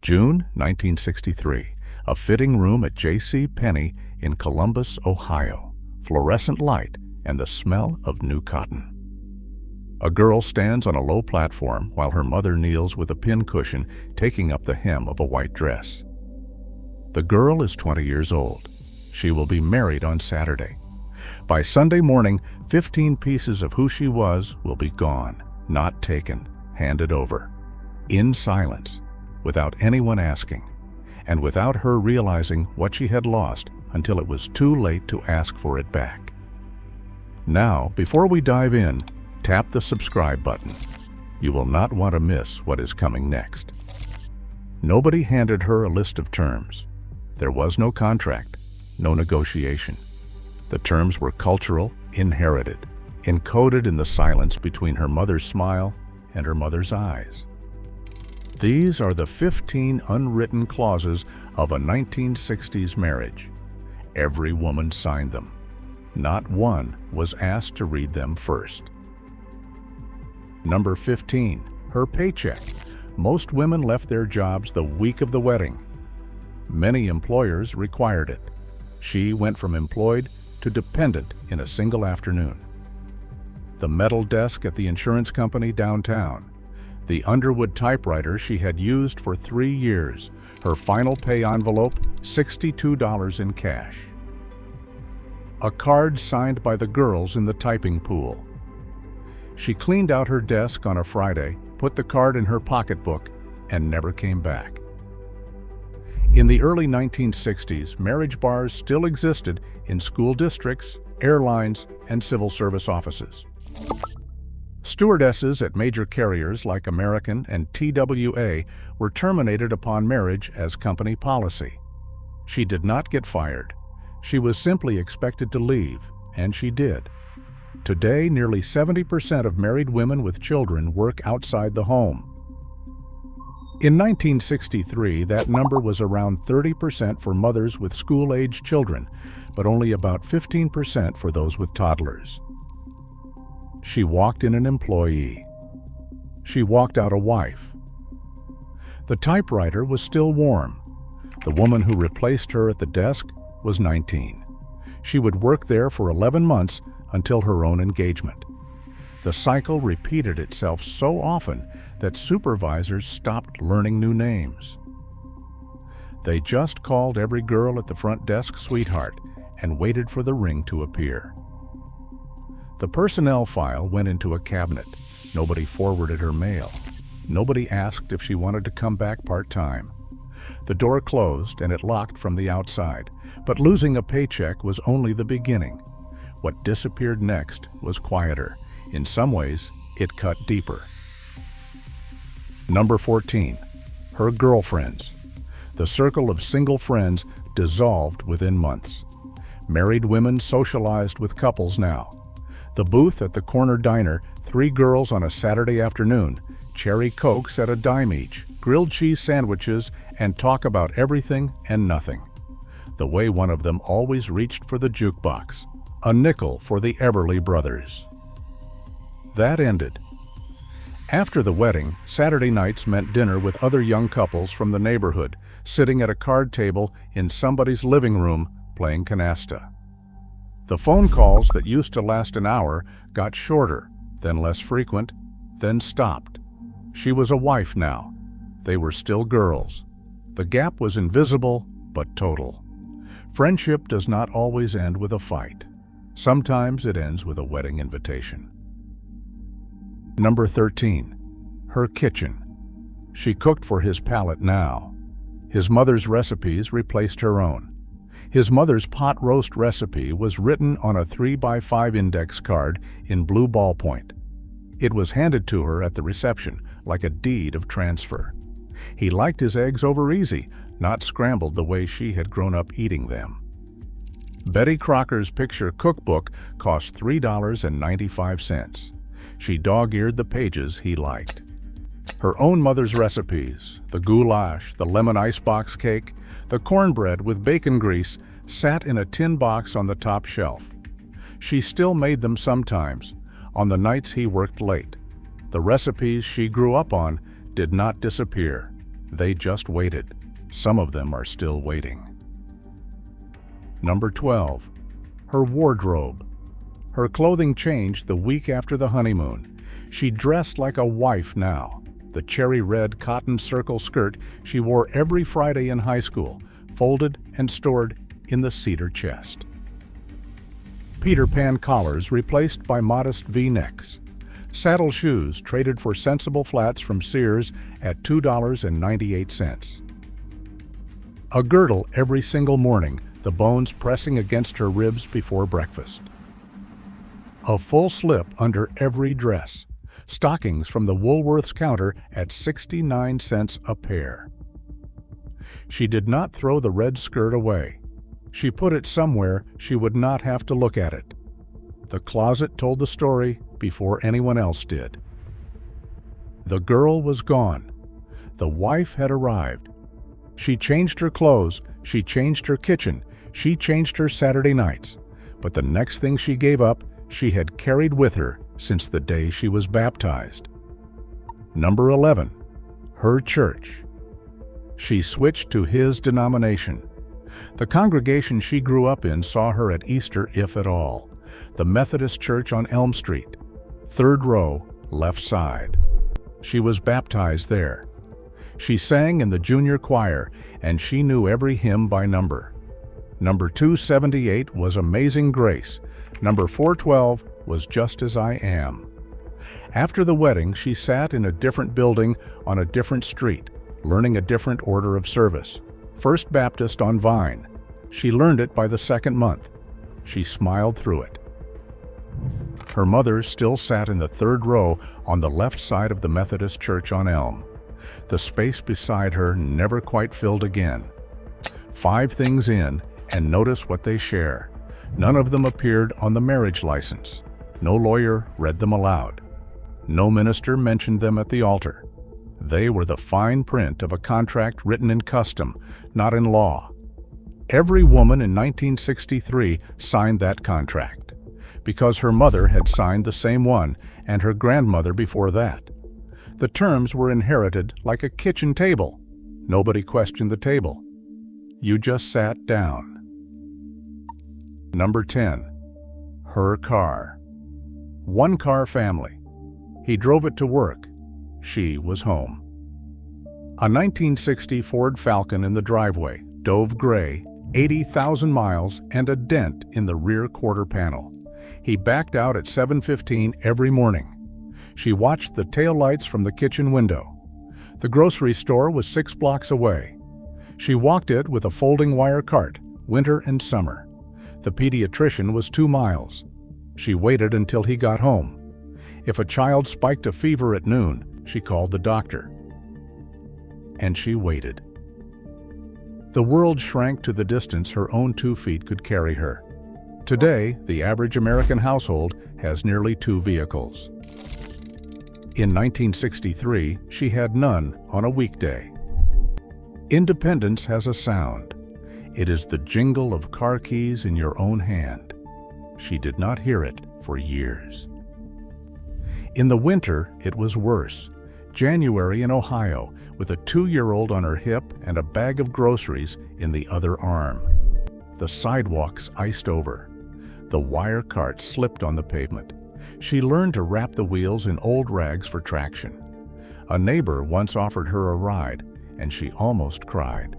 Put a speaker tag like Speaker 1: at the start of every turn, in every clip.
Speaker 1: June 1963, a fitting room at J.C. Penney in Columbus, Ohio. Fluorescent light and the smell of new cotton. A girl stands on a low platform while her mother kneels with a pincushion taking up the hem of a white dress. The girl is 20 years old. She will be married on Saturday. By Sunday morning, 15 pieces of who she was will be gone, not taken, handed over. In silence, without anyone asking, and without her realizing what she had lost until it was too late to ask for it back. Now, before we dive in, tap the subscribe button. You will not want to miss what is coming next. Nobody handed her a list of terms. There was no contract, no negotiation. The terms were cultural, inherited, encoded in the silence between her mother's smile and her mother's eyes. These are the 15 unwritten clauses of a 1960s marriage. Every woman signed them. Not one was asked to read them first. Number 15, her paycheck. Most women left their jobs the week of the wedding. Many employers required it. She went from employed to dependent in a single afternoon. The metal desk at the insurance company downtown. The Underwood typewriter she had used for 3 years. Her final pay envelope, $62 in cash. A card signed by the girls in the typing pool. She cleaned out her desk on a Friday, put the card in her pocketbook, and never came back. In the early 1960s, marriage bars still existed in school districts, airlines, and civil service offices. Stewardesses at major carriers like American and TWA were terminated upon marriage as company policy. She did not get fired. She was simply expected to leave, and she did. Today, nearly 70% of married women with children work outside the home. In 1963, that number was around 30% for mothers with school-age children, but only about 15% for those with toddlers. She walked in an employee. She walked out a wife. The typewriter was still warm. The woman who replaced her at the desk was 19. She would work there for 11 months until her own engagement. The cycle repeated itself so often that supervisors stopped learning new names. They just called every girl at the front desk sweetheart and waited for the ring to appear. The personnel file went into a cabinet. Nobody forwarded her mail. Nobody asked if she wanted to come back part-time. The door closed and it locked from the outside, but losing a paycheck was only the beginning. What disappeared next was quieter. In some ways, it cut deeper. Number 14, her girlfriends. The circle of single friends dissolved within months. Married women socialized with couples now. The booth at the corner diner, 3 girls on a Saturday afternoon, cherry cokes at a dime each, grilled cheese sandwiches, and talk about everything and nothing. The way one of them always reached for the jukebox, a nickel for the Everly Brothers. That ended. After the wedding, Saturday nights meant dinner with other young couples from the neighborhood, sitting at a card table in somebody's living room playing canasta. The phone calls that used to last an hour got shorter, then less frequent, then stopped. She was a wife now. They were still girls. The gap was invisible, but total. Friendship does not always end with a fight. Sometimes it ends with a wedding invitation. Number 13, her kitchen. She cooked for his palate now. His mother's recipes replaced her own. His mother's pot roast recipe was written on a 3x5 index card in blue ballpoint. It was handed to her at the reception like a deed of transfer. He liked his eggs over easy, not scrambled the way she had grown up eating them. Betty Crocker's picture cookbook cost $3.95. She dog-eared the pages he liked. Her own mother's recipes, the goulash, the lemon icebox cake, the cornbread with bacon grease, sat in a tin box on the top shelf. She still made them sometimes, on the nights he worked late. The recipes she grew up on did not disappear, They just waited. Some of them are still waiting. Number 12. Her wardrobe. Her clothing changed the week after the honeymoon. She dressed like a wife now. The cherry red cotton circle skirt she wore every Friday in high school, folded and stored in the cedar chest. Peter Pan collars replaced by modest V-necks. Saddle shoes traded for sensible flats from Sears at $2.98. A girdle every single morning, the bones pressing against her ribs before breakfast. A full slip under every dress. Stockings from the Woolworths counter at 69 cents a pair. She did not throw the red skirt away. She put it somewhere she would not have to look at it. The closet told the story before anyone else did. The girl was gone. The wife had arrived. She changed her clothes, she changed her kitchen, she changed her Saturday nights. But the next thing she gave up, she had carried with her since the day she was baptized. Number 11. Her church. She switched to his denomination. The congregation she grew up in saw her at Easter, if at all. The Methodist Church on Elm Street, 3rd row, left side. She was baptized there. She sang in the junior choir, and she knew every hymn by number. Number 278 was Amazing Grace. Number 412 was Just As I Am. After the wedding, she sat in a different building on a different street, learning a different order of service. First Baptist on Vine. She learned it by the second month. She smiled through it. Her mother still sat in the 3rd row on the left side of the Methodist Church on Elm. The space beside her never quite filled again. 5 things in, and notice what they share. None of them appeared on the marriage license. No lawyer read them aloud. No minister mentioned them at the altar. They were the fine print of a contract written in custom, not in law. Every woman in 1963 signed that contract, because her mother had signed the same one, and her grandmother before that. The terms were inherited like a kitchen table. Nobody questioned the table. You just sat down. Number 10. Her car. One-car family. He drove it to work. She was home. A 1960 Ford Falcon in the driveway, dove gray, 80,000 miles, and a dent in the rear quarter panel. He backed out at 7:15 every morning. She watched the taillights from the kitchen window. The grocery store was 6 blocks away. She walked it with a folding wire cart, winter and summer. The pediatrician was 2 miles. She waited until he got home. If a child spiked a fever at noon, she called the doctor. And she waited. The world shrank to the distance her own 2 feet could carry her. Today, the average American household has nearly 2 vehicles. In 1963, she had none on a weekday. Independence has a sound. It is the jingle of car keys in your own hand. She did not hear it for years. In the winter, it was worse. January in Ohio, with a 2-year-old on her hip and a bag of groceries in the other arm. The sidewalks iced over. The wire cart slipped on the pavement. She learned to wrap the wheels in old rags for traction. A neighbor once offered her a ride, and she almost cried.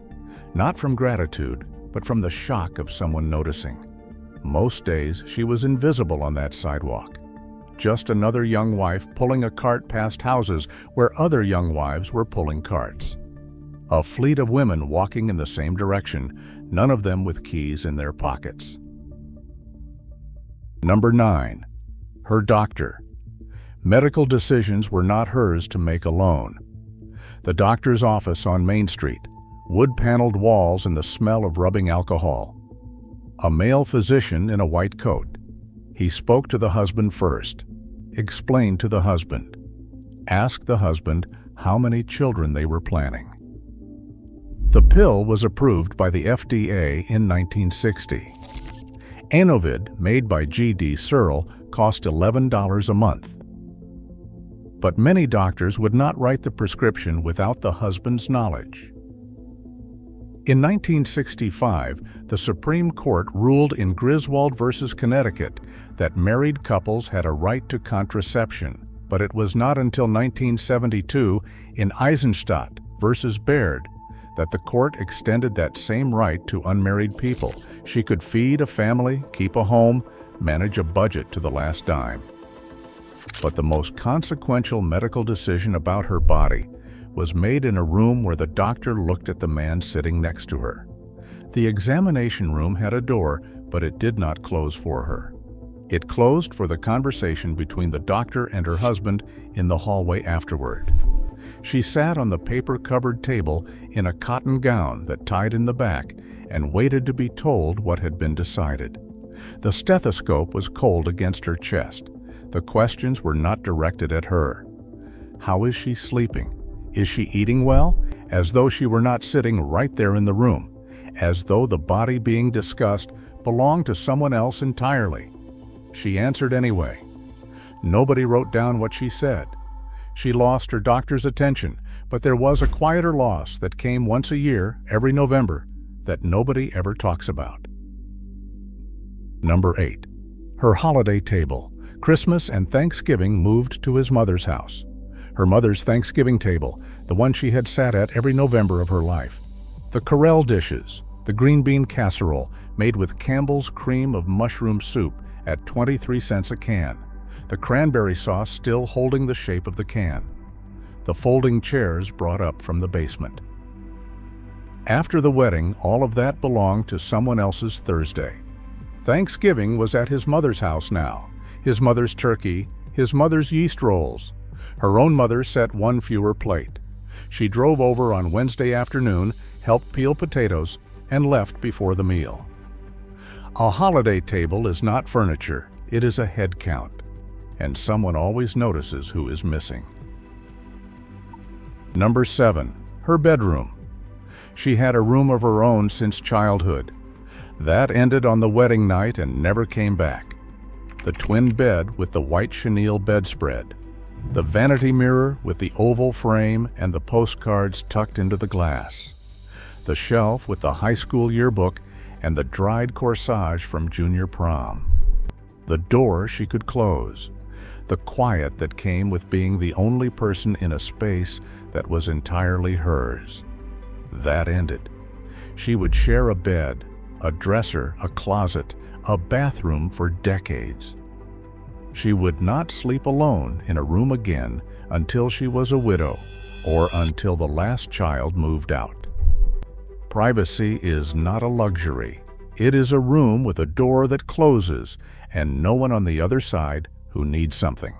Speaker 1: Not from gratitude, but from the shock of someone noticing. Most days, she was invisible on that sidewalk. Just another young wife pulling a cart past houses where other young wives were pulling carts. A fleet of women walking in the same direction, none of them with keys in their pockets. Number 9. Her doctor. Medical decisions were not hers to make alone. The doctor's office on Main Street, wood-paneled walls and the smell of rubbing alcohol. A male physician in a white coat. He spoke to the husband first, explained to the husband, asked the husband how many children they were planning. The pill was approved by the FDA in 1960. Anovid, made by G.D. Searle, cost $11 a month. but many doctors would not write the prescription without the husband's knowledge. In 1965, the Supreme Court ruled in Griswold v. Connecticut that married couples had a right to contraception, but it was not until 1972 in Eisenstadt v. Baird that the court extended that same right to unmarried people. She could feed a family, keep a home, manage a budget to the last dime. But the most consequential medical decision about her body was made in a room where the doctor looked at the man sitting next to her. The examination room had a door, but it did not close for her. It closed for the conversation between the doctor and her husband in the hallway afterward. She sat on the paper-covered table in a cotton gown that tied in the back and waited to be told what had been decided. The stethoscope was cold against her chest. The questions were not directed at her. How is she sleeping? Is she eating well? As though she were not sitting right there in the room, as though the body being discussed belonged to someone else entirely. She answered anyway. Nobody wrote down what she said. She lost her doctor's attention, but there was a quieter loss that came once a year, every November, that nobody ever talks about. Number 8. Her holiday table. Christmas and Thanksgiving moved to his mother's house. Her mother's Thanksgiving table, the one she had sat at every November of her life. The Corelle dishes, the green bean casserole made with Campbell's cream of mushroom soup at 23 cents a can. The cranberry sauce still holding the shape of the can. The folding chairs brought up from the basement. After the wedding, all of that belonged to someone else's Thursday. Thanksgiving was at his mother's house now. His mother's turkey, his mother's yeast rolls. Her own mother set one fewer plate. She drove over on Wednesday afternoon, helped peel potatoes, and left before the meal. A holiday table is not furniture, it is a head count, and someone always notices who is missing. Number 7. Her bedroom. She had a room of her own since childhood. That ended on the wedding night and never came back. The twin bed with the white chenille bedspread. The vanity mirror with the oval frame and the postcards tucked into the glass. The shelf with the high school yearbook and the dried corsage from junior prom. The door she could close. The quiet that came with being the only person in a space that was entirely hers. That ended. She would share a bed, a dresser, a closet, a bathroom for decades. She would not sleep alone in a room again until she was a widow or until the last child moved out. Privacy is not a luxury. It is a room with a door that closes and no one on the other side who needs something.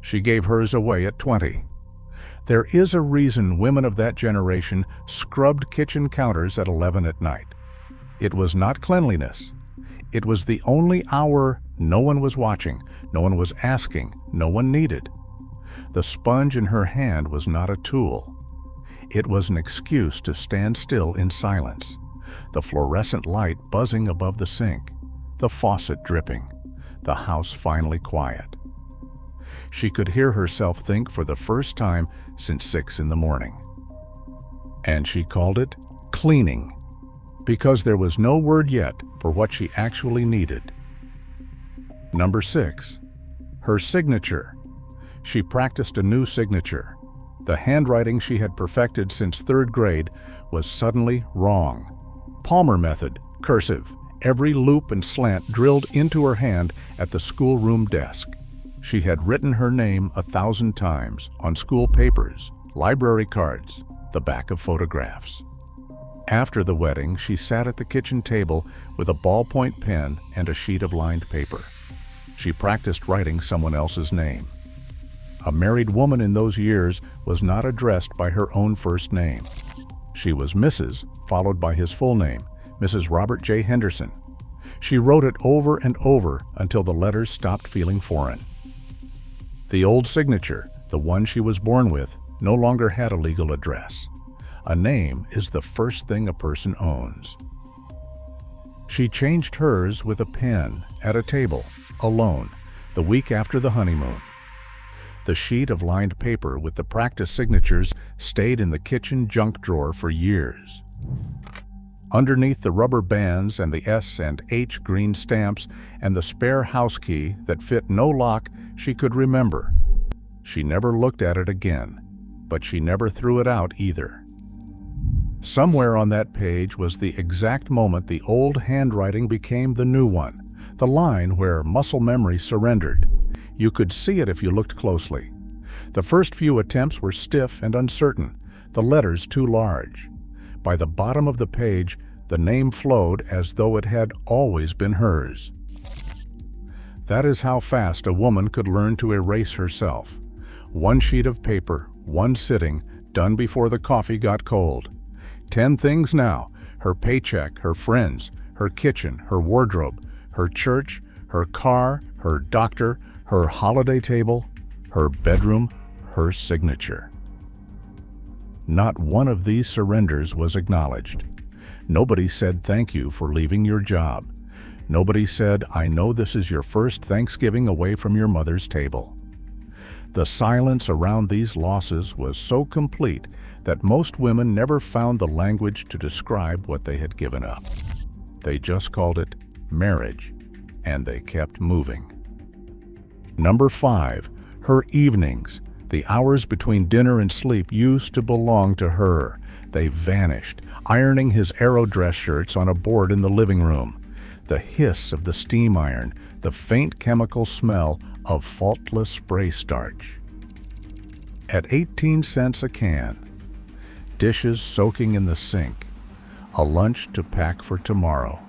Speaker 1: She gave hers away at 20. There is a reason women of that generation scrubbed kitchen counters at 11 at night. It was not cleanliness. It was the only hour no one was watching, no one was asking, no one needed. The sponge in her hand was not a tool. It was an excuse to stand still in silence. The fluorescent light buzzing above the sink, the faucet dripping, the house finally quiet. She could hear herself think for the first time since 6 in the morning. And she called it cleaning, because there was no word yet for what she actually needed. Number 6. Her signature. She practiced a new signature. The handwriting she had perfected since 3rd grade was suddenly wrong. Palmer method, cursive, every loop and slant drilled into her hand at the schoolroom desk. She had written her name 1,000 times on school papers, library cards, the back of photographs. After the wedding, she sat at the kitchen table with a ballpoint pen and a sheet of lined paper. She practiced writing someone else's name. A married woman in those years was not addressed by her own first name. She was Mrs., followed by his full name, Mrs. Robert J. Henderson. She wrote it over and over until the letters stopped feeling foreign. The old signature, the one she was born with, no longer had a legal address. A name is the first thing a person owns. She changed hers with a pen at a table, alone, the week after the honeymoon. The sheet of lined paper with the practice signatures stayed in the kitchen junk drawer for years. Underneath the rubber bands and the S and H green stamps and the spare house key that fit no lock she could remember. She never looked at it again, but she never threw it out either. Somewhere on that page was the exact moment the old handwriting became the new one, the line where muscle memory surrendered. You could see it if you looked closely. The first few attempts were stiff and uncertain, the letters too large. By the bottom of the page, the name flowed as though it had always been hers. That is how fast a woman could learn to erase herself. One sheet of paper, one sitting, done before the coffee got cold. 10 things now: her paycheck, her friends, her kitchen, her wardrobe, her church, her car, her doctor, her holiday table, her bedroom, her signature. Not one of these surrenders was acknowledged. Nobody said thank you for leaving your job. Nobody said, I know this is your first Thanksgiving away from your mother's table. The silence around these losses was so complete that most women never found the language to describe what they had given up. They just called it marriage, and they kept moving. Number 5, her evenings. The hours between dinner and sleep used to belong to her. They vanished, ironing his Aero dress shirts on a board in the living room. The hiss of the steam iron, the faint chemical smell of faultless spray starch. At 18 cents a can, dishes soaking in the sink, a lunch to pack for tomorrow.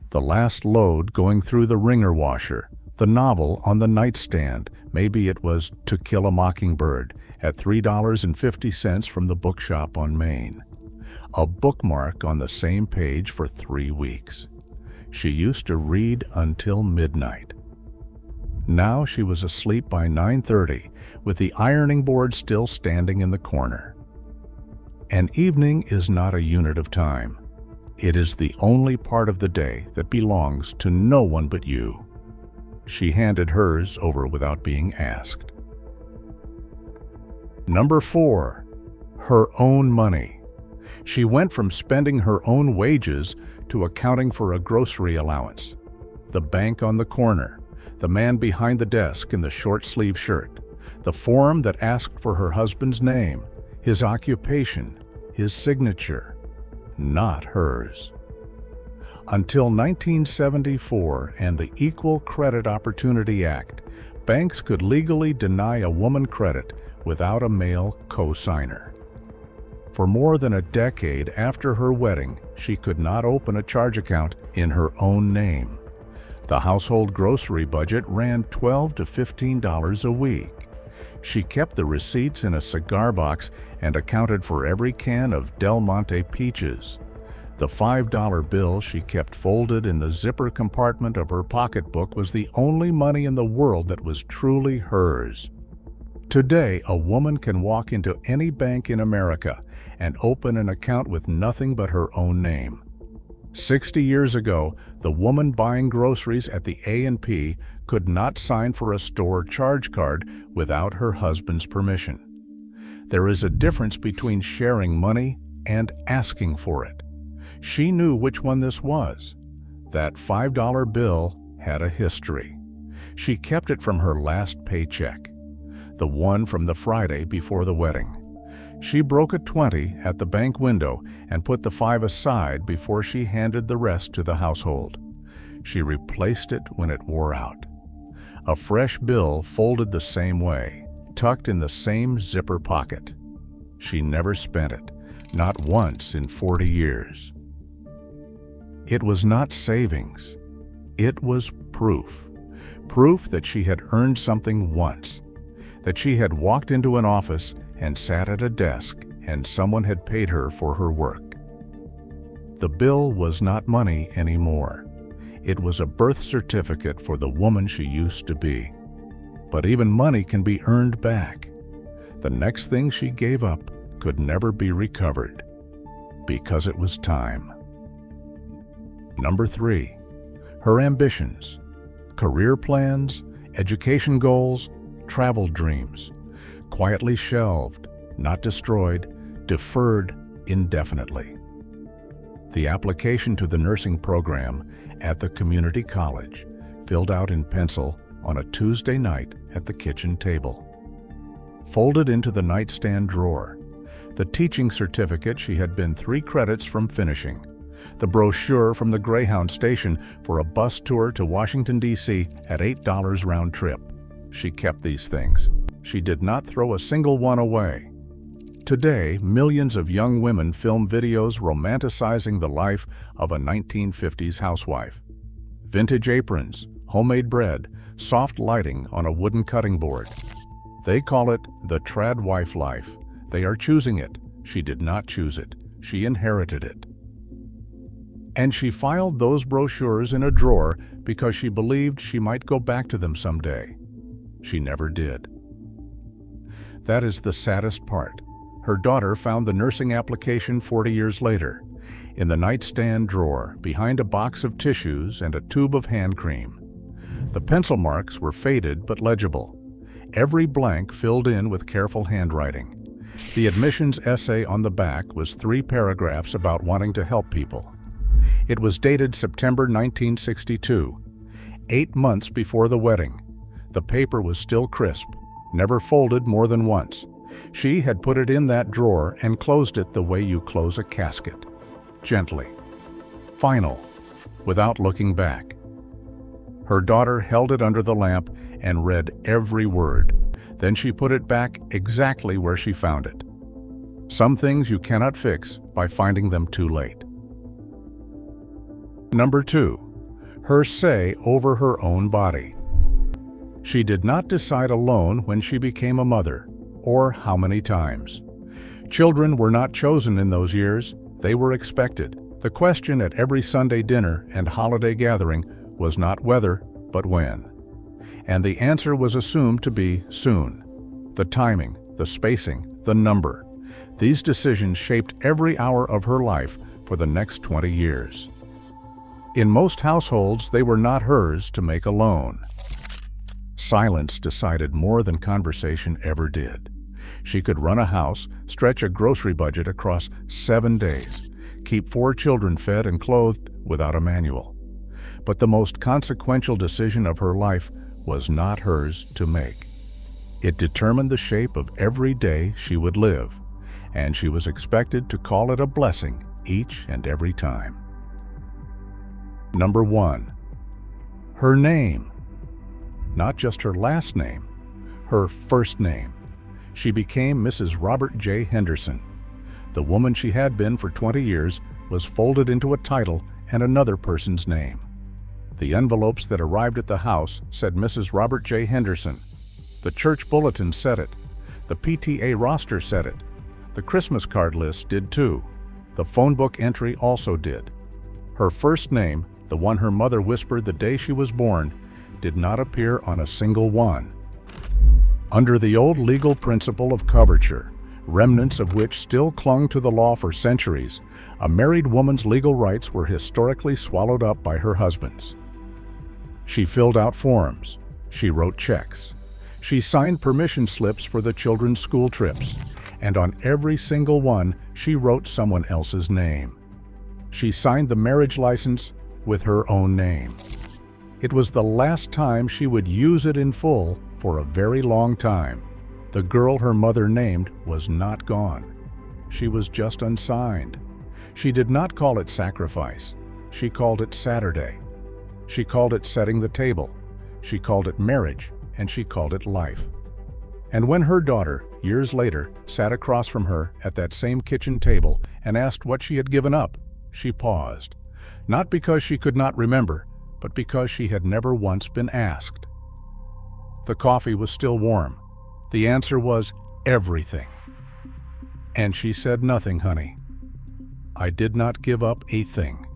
Speaker 1: The last load going through the wringer washer, the novel on the nightstand, maybe it was To Kill a Mockingbird, at $3.50 from the bookshop on Main. A bookmark on the same page for 3 weeks. She used to read until midnight. Now she was asleep by 9:30, with the ironing board still standing in the corner. An evening is not a unit of time. It is the only part of the day that belongs to no one but you. She handed hers over without being asked. Number 4, her own money. She went from spending her own wages to accounting for a grocery allowance. The bank on the corner, the man behind the desk in the short-sleeve shirt, the form that asked for her husband's name, his occupation, his signature, not hers. Until 1974 and the Equal Credit Opportunity Act, banks could legally deny a woman credit without a male co-signer. For more than a decade after her wedding, she could not open a charge account in her own name. The household grocery budget ran $12 to $15 a week. She kept the receipts in a cigar box and accounted for every can of Del Monte peaches. The $5 bill she kept folded in the zipper compartment of her pocketbook was the only money in the world that was truly hers. Today, a woman can walk into any bank in America and open an account with nothing but her own name. 60 years ago, the woman buying groceries at the A&P could not sign for a store charge card without her husband's permission. There is a difference between sharing money and asking for it. She knew which one this was. That $5 bill had a history. She kept it from her last paycheck, the one from the Friday before the wedding. She broke a 20 at the bank window and put the 5 aside before she handed the rest to the household. She replaced it when it wore out. A fresh bill folded the same way, tucked in the same zipper pocket. She never spent it, not once in 40 years. It was not savings. It was proof. Proof that she had earned something once, that she had walked into an office and sat at a desk and someone had paid her for her work. The bill was not money anymore. It was a birth certificate for the woman she used to be. But even money can be earned back. The next thing she gave up could never be recovered, because it was time. Number 3, her ambitions, career plans, education goals, travel dreams, quietly shelved, not destroyed, deferred indefinitely. The application to the nursing program at the community college, filled out in pencil on a Tuesday night at the kitchen table. Folded into the nightstand drawer, the teaching certificate she had been 3 credits from finishing, the brochure from the Greyhound station for a bus tour to Washington, D.C. at $8 round trip. She kept these things. She did not throw a single one away. Today, millions of young women film videos romanticizing the life of a 1950s housewife. Vintage aprons, homemade bread, soft lighting on a wooden cutting board. They call it the trad wife life. They are choosing it. She did not choose it. She inherited it. And she filed those brochures in a drawer because she believed she might go back to them someday. She never did. That is the saddest part. Her daughter found the nursing application 40 years later, in the nightstand drawer, behind a box of tissues and a tube of hand cream. The pencil marks were faded but legible, every blank filled in with careful handwriting. The admissions essay on the back was 3 paragraphs about wanting to help people. It was dated September 1962, 8 months before the wedding. The paper was still crisp, never folded more than once. She had put it in that drawer and closed it the way you close a casket, gently, final, without looking back. Her daughter held it under the lamp and read every word. Then she put it back exactly where she found it. Some things you cannot fix by finding them too late. Number 2, her say over her own body. She did not decide alone when she became a mother, or how many times. Children were not chosen in those years, they were expected. The question at every Sunday dinner and holiday gathering was not whether, but when. And the answer was assumed to be soon. The timing, the spacing, the number. These decisions shaped every hour of her life for the next 20 years. In most households, they were not hers to make alone. Silence decided more than conversation ever did. She could run a house, stretch a grocery budget across 7 days, keep 4 children fed and clothed without a manual. But the most consequential decision of her life was not hers to make. It determined the shape of every day she would live, and she was expected to call it a blessing each and every time. Number 1, her name. Not just her last name, her first name. She became Mrs. Robert J. Henderson. The woman she had been for 20 years was folded into a title and another person's name. The envelopes that arrived at the house said Mrs. Robert J. Henderson. The church bulletin said it. The PTA roster said it. The Christmas card list did too. The phone book entry also did. Her first name, the one her mother whispered the day she was born, did not appear on a single one. Under the old legal principle of coverture, remnants of which still clung to the law for centuries, a married woman's legal rights were historically swallowed up by her husband's. She filled out forms. She wrote checks. She signed permission slips for the children's school trips, and on every single one, she wrote someone else's name. She signed the marriage license with her own name. It was the last time she would use it in full for a very long time. The girl her mother named was not gone. She was just unsigned. She did not call it sacrifice. She called it Saturday. She called it setting the table. She called it marriage, and she called it life. And when her daughter, years later, sat across from her at that same kitchen table and asked what she had given up, she paused. Not because she could not remember, but because she had never once been asked. The coffee was still warm. The answer was everything. And she said nothing, honey. I did not give up a thing.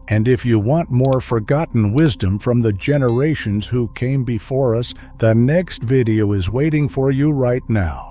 Speaker 1: And if you want more forgotten wisdom from the generations who came before us, the next video is waiting for you right now.